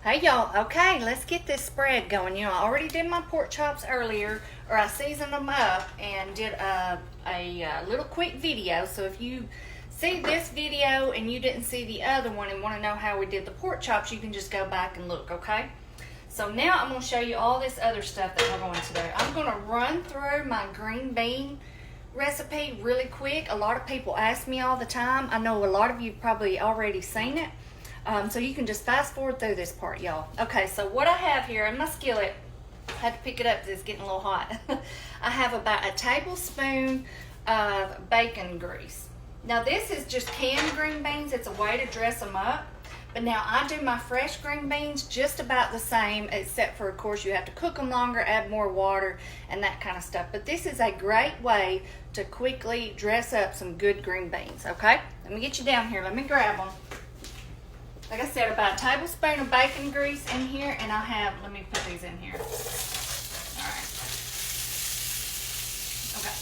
Hey y'all, okay, let's get this spread going. I already did my pork chops earlier, or I seasoned them up and did a little quick video. So if you see this video and you didn't see the other one and want to know how we did the pork chops, you can just go back and look, okay? So now I'm going to show you all this other stuff that we're going to do. I'm going to run through my green bean recipe really quick. A lot of people ask me all the time. I know a lot of you probably already seen it. So you can just fast forward through this part, y'all. Okay, so what I have here in my skillet, I had to pick it up because it's getting a little hot. I have about a tablespoon of bacon grease. Now this is just canned green beans. It's a way to dress them up. But now I do my fresh green beans just about the same, except for, of course, you have to cook them longer, add more water, and that kind of stuff. But this is a great way to quickly dress up some good green beans, okay? Let me get you down here. Let me grab them. Like I said, about a tablespoon of bacon grease in here, and I have, let me put these in here. All right. Okay.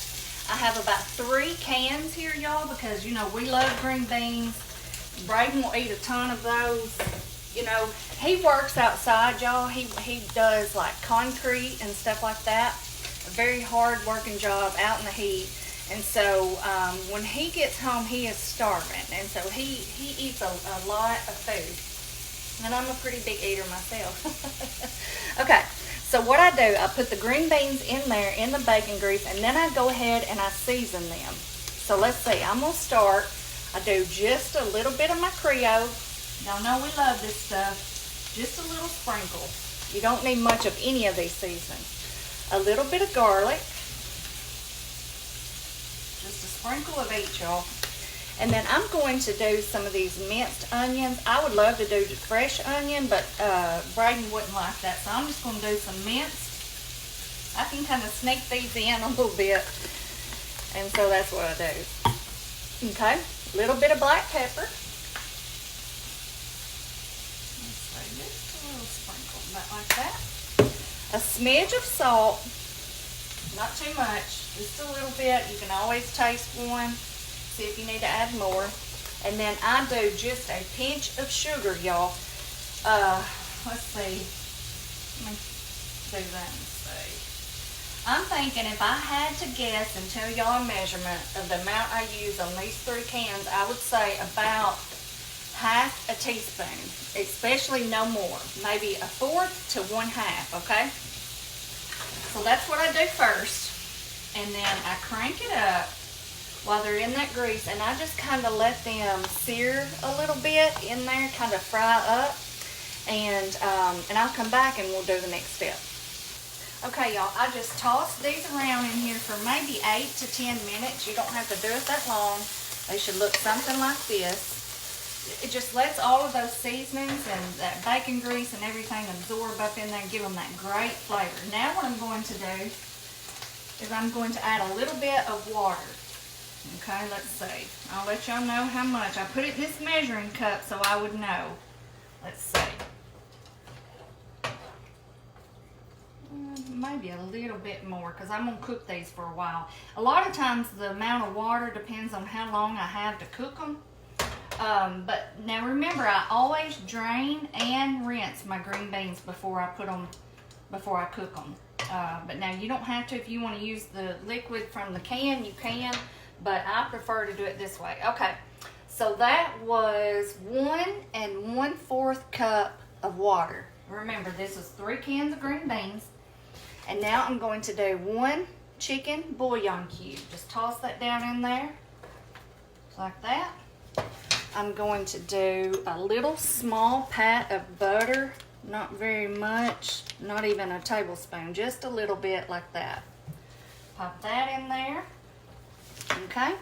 I have about 3 cans here, y'all, because, we love green beans. Braden will eat a ton of those. He works outside, y'all. He does, like, concrete and stuff like that. A very hard working job out in the heat. And so when he gets home, he is starving. And so he eats a lot of food. And I'm a pretty big eater myself. Okay, so what I do, I put the green beans in there in the bacon grease, and then I go ahead and I season them. So let's see, I'm going to start. I do just a little bit of my Creole. Y'all know we love this stuff. Just a little sprinkle. You don't need much of any of these seasonings. A little bit of garlic. Just a sprinkle of each, y'all. And then I'm going to do some of these minced onions. I would love to do fresh onion, but Braden wouldn't like that. So I'm just going to do some minced. I can kind of sneak these in a little bit. And so that's what I do. Okay. A little bit of black pepper. Let's say just a little sprinkle, about like that. A smidge of salt. Not too much. Just a little bit. You can always taste one. See if you need to add more. And then I do just a pinch of sugar, y'all. Let's see. Let me do that and see. I'm thinking if I had to guess and tell y'all a measurement of the amount I use on these 3 cans, I would say about half a teaspoon, especially no more. Maybe 1/4 to 1/2, okay? So that's what I do first. And then I crank it up while they're in that grease, and I just kind of let them sear a little bit in there, kind of fry up, and I'll come back and we'll do the next step. Okay, y'all, I just tossed these around in here for maybe 8 to 10 minutes. You don't have to do it that long. They should look something like this. It just lets all of those seasonings and that bacon grease and everything absorb up in there and give them that great flavor. Now what I'm going to do is I'm going to add a little bit of water. Okay, let's see. I'll let y'all know how much. I put it in this measuring cup so I would know. Let's see. Maybe a little bit more because I'm going to cook these for a while. A lot of times the amount of water depends on how long I have to cook them. But now remember, I always drain and rinse my green beans before I cook them. But now you don't have to. If you want to use the liquid from the can, you can. But I prefer to do it this way. Okay, so that was 1 1/4 cup of water. Remember, this is 3 cans of green beans. And now I'm going to do 1 chicken bouillon cube. Just toss that down in there, just like that. I'm going to do a little small pat of butter, not very much, not even a tablespoon, just a little bit like that. Pop that in there, okay?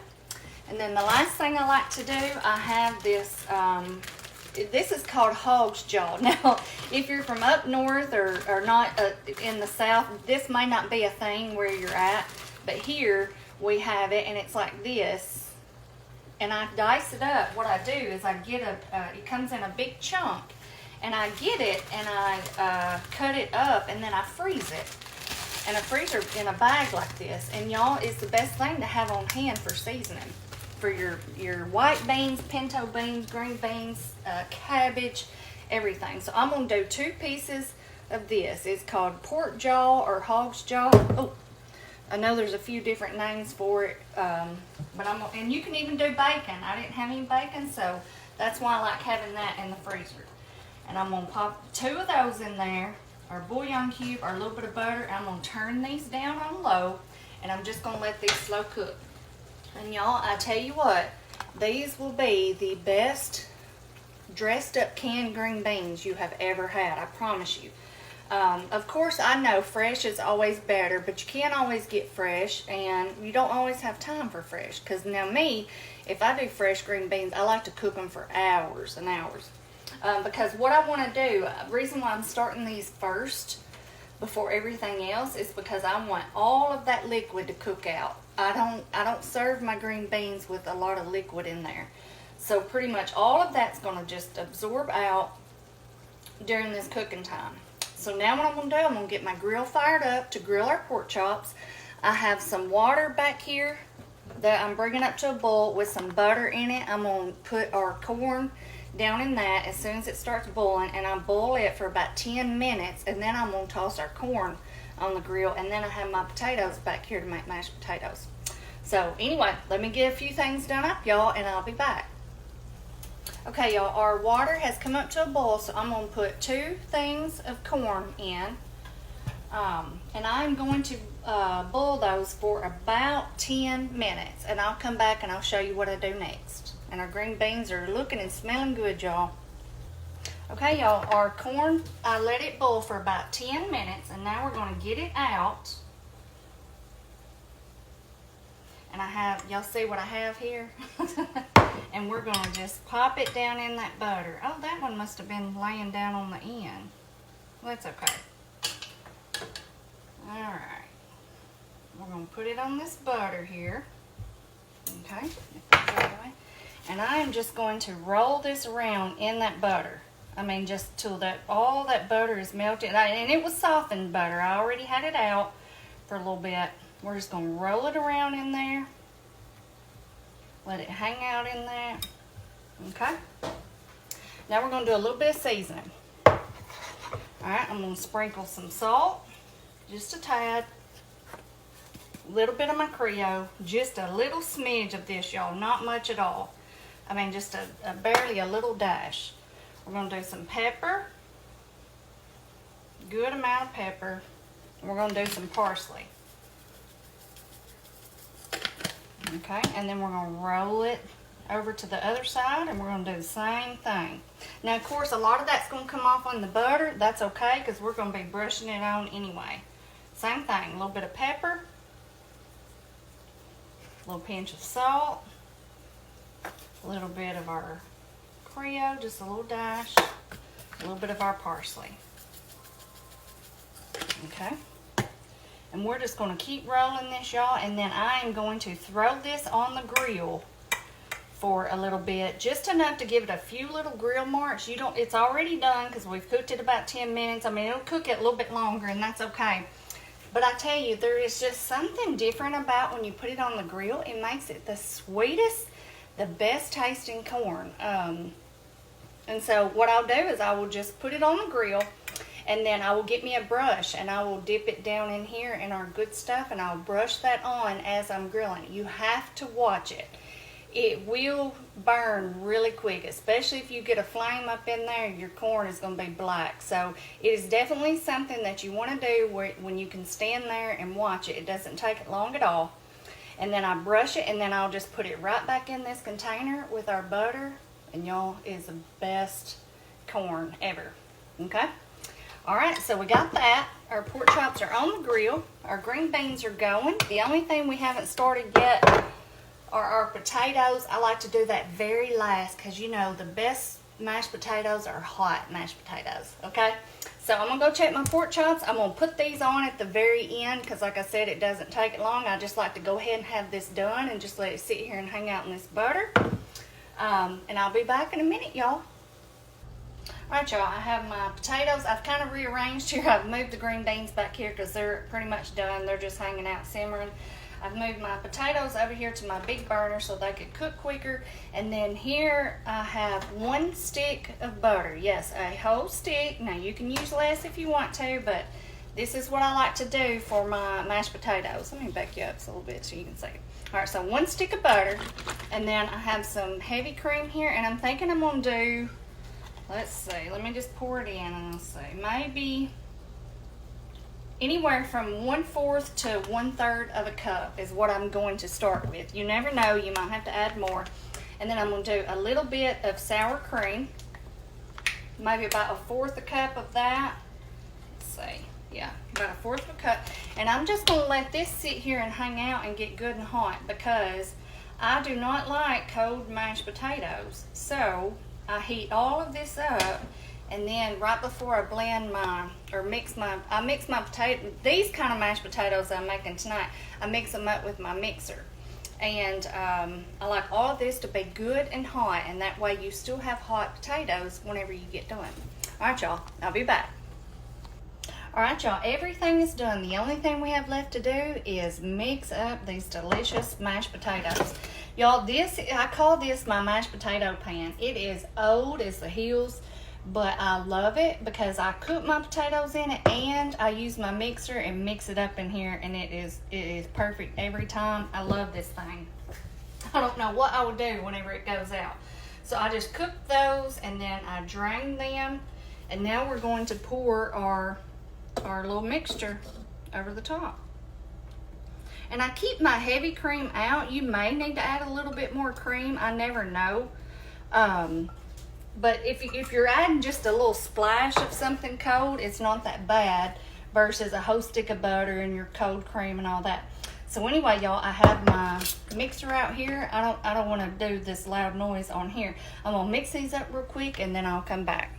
And then the last thing I like to do, I have this, this is called hog's jaw. Now, if you're from up north or not in the south, this may not be a thing where you're at, but here we have it, and it's like this. And I dice it up. What I do is I get it comes in a big chunk, and I get it and I cut it up, and then I freeze it in a freezer in a bag like this. And y'all, it's the best thing to have on hand for seasoning. For your white beans, pinto beans, green beans, cabbage. everything. So I'm gonna do 2 pieces of this. It's called pork jaw or hog's jaw. Oh, I know there's a few different names for it, but and you can even do bacon. I didn't have any bacon, so that's why I like having that in the freezer. And I'm gonna pop 2 of those in there, or bouillon cube, or a little bit of butter. I'm gonna turn these down on low, and I'm just gonna let these slow cook. And y'all, I tell you what, these will be the best dressed up canned green beans you have ever had, I promise you. Of course, I know fresh is always better, but you can't always get fresh, and you don't always have time for fresh. Because now me, if I do fresh green beans, I like to cook them for hours and hours. Because what I want to do, the reason why I'm starting these first before everything else is because I want all of that liquid to cook out. I don't serve my green beans with a lot of liquid in there. So pretty much all of that's going to just absorb out during this cooking time. So now what I'm going to do, I'm going to get my grill fired up to grill our pork chops. I have some water back here that I'm bringing up to a boil with some butter in it. I'm going to put our corn down in that as soon as it starts boiling, and I boil it for about 10 minutes, and then I'm going to toss our corn on the grill, and then I have my potatoes back here to make mashed potatoes. So anyway, let me get a few things done up, y'all, and I'll be back. Okay, y'all, our water has come up to a boil, so I'm going to put 2 things of corn in. And I'm going to boil those for about 10 minutes. And I'll come back and I'll show you what I do next. And our green beans are looking and smelling good, y'all. Okay, y'all, our corn, I let it boil for about 10 minutes. And now we're going to get it out. And I have, y'all see what I have here? And we're going to just pop it down in that butter. Oh, that one must have been laying down on the end. Well, that's okay. Alright. We're going to put it on this butter here. Okay. And I am just going to roll this around in that butter. I mean, just till that all that butter is melted. And it was softened butter. I already had it out for a little bit. We're just going to roll it around in there. Let it hang out in there. Okay. Now we're going to do a little bit of seasoning. Alright, I'm going to sprinkle some salt. Just a tad. A little bit of my Creole. Just a little smidge of this, y'all. Not much at all. I mean, just barely a little dash. We're going to do some pepper. Good amount of pepper. And we're going to do some parsley. Okay, and then we're going to roll it over to the other side, and we're going to do the same thing. Now, of course, a lot of that's going to come off on the butter. That's okay, because we're going to be brushing it on anyway. Same thing, a little bit of pepper, a little pinch of salt, a little bit of our Creole, just a little dash, a little bit of our parsley. Okay. And we're just going to keep rolling this, y'all, and then I am going to throw this on the grill for a little bit, just enough to give it a few little grill marks. It's already done because we've cooked it about 10 minutes. I mean, it'll cook it a little bit longer, and that's okay. But I tell you, there is just something different about when you put it on the grill. It makes it the sweetest, the best tasting corn. And so what I'll do is I will just put it on the grill, and then I will get me a brush, and I will dip it down in here in our good stuff, and I'll brush that on as I'm grilling. You have to watch it. It will burn really quick, especially if you get a flame up in there. Your corn is going to be black. So it is definitely something that you want to do when you can stand there and watch it. It doesn't take it long at all. And then I brush it, and then I'll just put it right back in this container with our butter. And y'all, is the best corn ever. Okay? Alright, so we got that. Our pork chops are on the grill. Our green beans are going. The only thing we haven't started yet are our potatoes. I like to do that very last because, you know, the best mashed potatoes are hot mashed potatoes. Okay? So I'm going to go check my pork chops. I'm going to put these on at the very end because, like I said, it doesn't take it long. I just like to go ahead and have this done and just let it sit here and hang out in this butter. And I'll be back in a minute, y'all. Alright, y'all, I have my potatoes. I've kind of rearranged here. I've moved the green beans back here because they're pretty much done. They're just hanging out simmering. I've moved my potatoes over here to my big burner so they could cook quicker. And then here I have 1 stick of butter. Yes, a whole stick. Now you can use less if you want to, but this is what I like to do for my mashed potatoes. Let me back you up a little bit so you can see it. All right, so 1 stick of butter, and then I have some heavy cream here, and I'm thinking I'm gonna do, let's see, let me just pour it in and I'll see, maybe anywhere from 1/4 to 1/3 of a cup is what I'm going to start with. You never know, you might have to add more. And then I'm going to do a little bit of sour cream, maybe about 1/4 a cup of that. Let's see, yeah, about 1/4 of a cup. And I'm just going to let this sit here and hang out and get good and hot because I do not like cold mashed potatoes. So I heat all of this up. And then right before I blend I mix my potato, these kind of mashed potatoes I'm making tonight, I mix them up with my mixer. And I like all of this to be good and hot, and that way you still have hot potatoes whenever you get done. All right, y'all, I'll be back. All right, y'all, everything is done. The only thing we have left to do is mix up these delicious mashed potatoes. Y'all, I call this my mashed potato pan. It is old as the hills, but I love it because I cook my potatoes in it and I use my mixer and mix it up in here, and it is perfect every time. I love this thing. I don't know what I would do whenever it goes out. So I just cook those and then I drain them, and now we're going to pour our little mixture over the top. And I keep my heavy cream out. You may need to add a little bit more cream. I never know. But if you're adding just a little splash of something cold, it's not that bad versus a whole stick of butter and your cold cream and all that. So anyway, y'all, I have my mixer out here. I don't want to do this loud noise on here. I'm gonna mix these up real quick and then I'll come back.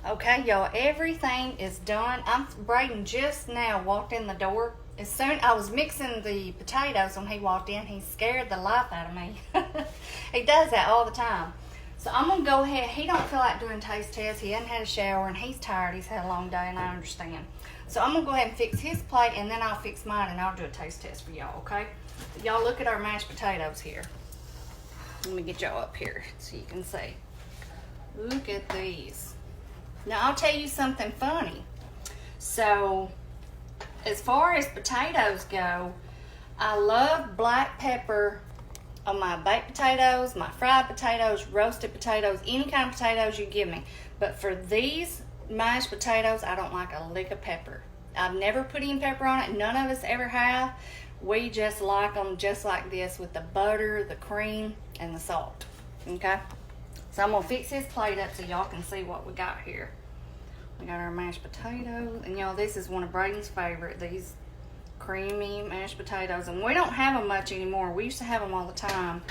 Okay, y'all, everything is done. Braden just now walked in the door. As soon I was mixing the potatoes when he walked in, he scared the life out of me. He does that all the time. So I'm going to go ahead. He don't feel like doing taste tests. He hasn't had a shower and he's tired. He's had a long day and I understand. So I'm going to go ahead and fix his plate and then I'll fix mine and I'll do a taste test for y'all, okay? Y'all look at our mashed potatoes here. Let me get y'all up here so you can see. Look at these. Now I'll tell you something funny. So as far as potatoes go, I love black pepper on my baked potatoes, my fried potatoes, roasted potatoes, any kind of potatoes you give me. But for these mashed potatoes, I don't like a lick of pepper. I've never put any pepper on it. None of us ever have. We just like them just like this with the butter, the cream, and the salt. Okay? So I'm going to fix this plate up so y'all can see what we got here. We got our mashed potatoes. And y'all, this is one of Braden's favorite. These creamy mashed potatoes, and we don't have them much anymore. We used to have them all the time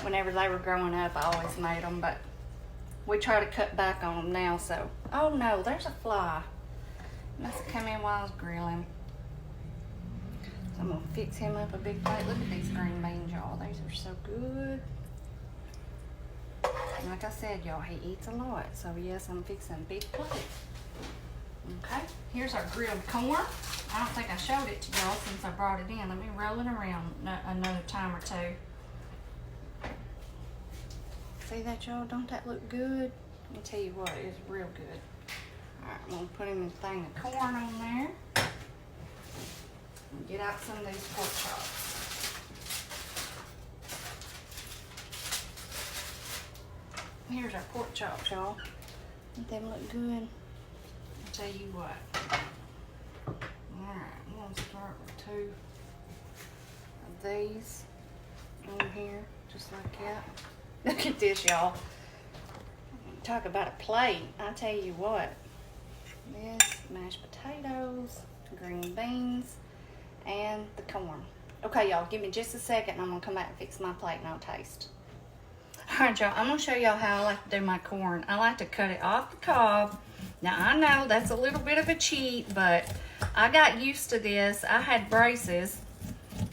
whenever they were growing up. I always made them, but we try to cut back on them now. So, oh no, there's a fly. Must have come in while I was grilling. So I'm gonna fix him up a big plate. Look at these green beans, y'all. These are so good. And like I said, y'all, he eats a lot. So yes, I'm fixing a big plate. Okay, here's our grilled corn. I don't think I showed it to y'all since I brought it in. Let me roll it around another time or two. See that, y'all? Don't that look good? Let me tell you what, it's real good. All right, I'm gonna put him a thing of corn on there. And get out some of these pork chops. Here's our pork chops, y'all. Don't them look good? I'll tell you what. Alright, I'm going to start with 2 of these on here, just like that. Look at this, y'all. Talk about a plate. I tell you what. This, mashed potatoes, green beans, and the corn. Okay, y'all, give me just a second and I'm going to come back and fix my plate and I'll taste. Alright, y'all, I'm going to show y'all how I like to do my corn. I like to cut it off the cob. Now, I know that's a little bit of a cheat, but I got used to this. I had braces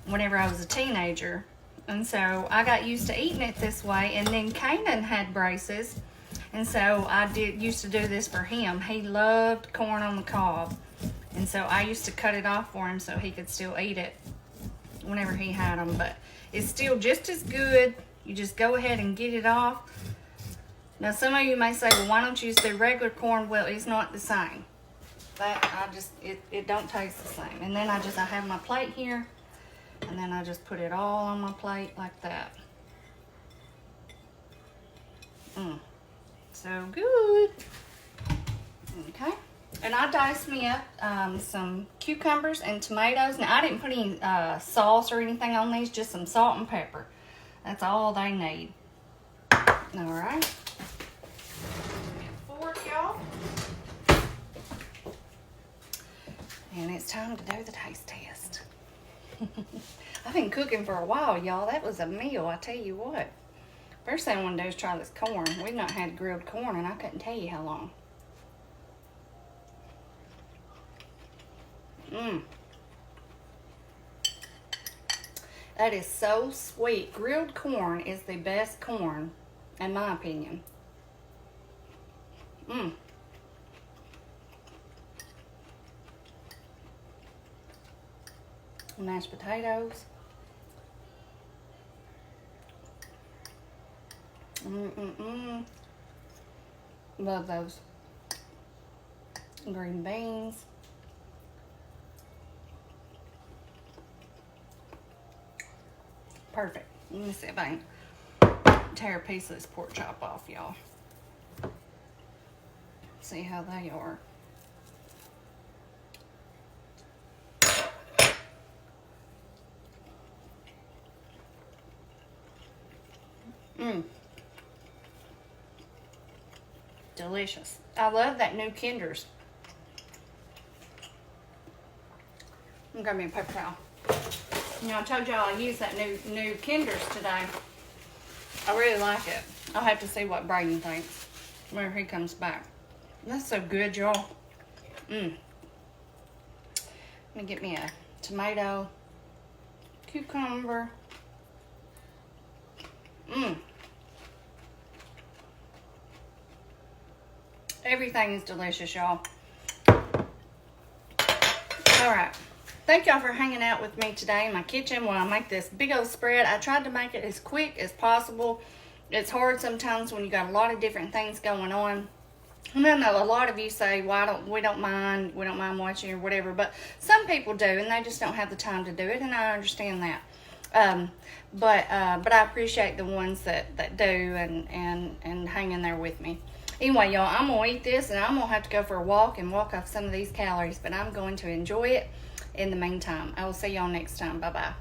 whenever I was a teenager, and so I got used to eating it this way. And then Kanan had braces, and so I used to do this for him. He loved corn on the cob, and so I used to cut it off for him so he could still eat it. whenever he had them, but it's still just as good. You just go ahead and get it off. Now some of you may say, well, why don't you just do regular corn? Well, it's not the same. It don't taste the same. And then I have my plate here, and then I just put it all on my plate like that. So good. Okay. And I diced me up some cucumbers and tomatoes. Now, I didn't put any sauce or anything on these, just some salt and pepper. That's all they need. All right. Fork, y'all. And it's time to do the taste test. I've been cooking for a while, y'all. That was a meal, I tell you what. First thing I want to do is try this corn. We've not had grilled corn, and I couldn't tell you how long. That is so sweet. Grilled corn is the best corn, in my opinion. Mashed potatoes. Love those. Green beans. Perfect. Let me see if I can tear a piece of this pork chop off, y'all. See how they are. Delicious. I love that new Kinder's. I'm gonna grab me a paper towel. You know, I told y'all I used that new Kinder's today. I really like it. I'll have to see what Braden thinks whenever he comes back. That's so good, y'all. Let me get me a tomato, cucumber. Everything is delicious, y'all. All right. Thank y'all for hanging out with me today in my kitchen while I make this big old spread. I tried to make it as quick as possible. It's hard sometimes when you got a lot of different things going on. And I know a lot of you say, well, we don't mind watching or whatever, but some people do, and they just don't have the time to do it, and I understand that. But I appreciate the ones that do and hang in there with me. Anyway, y'all, I'm going to eat this, and I'm going to have to go for a walk and walk off some of these calories, but I'm going to enjoy it in the meantime. I will see y'all next time. Bye-bye.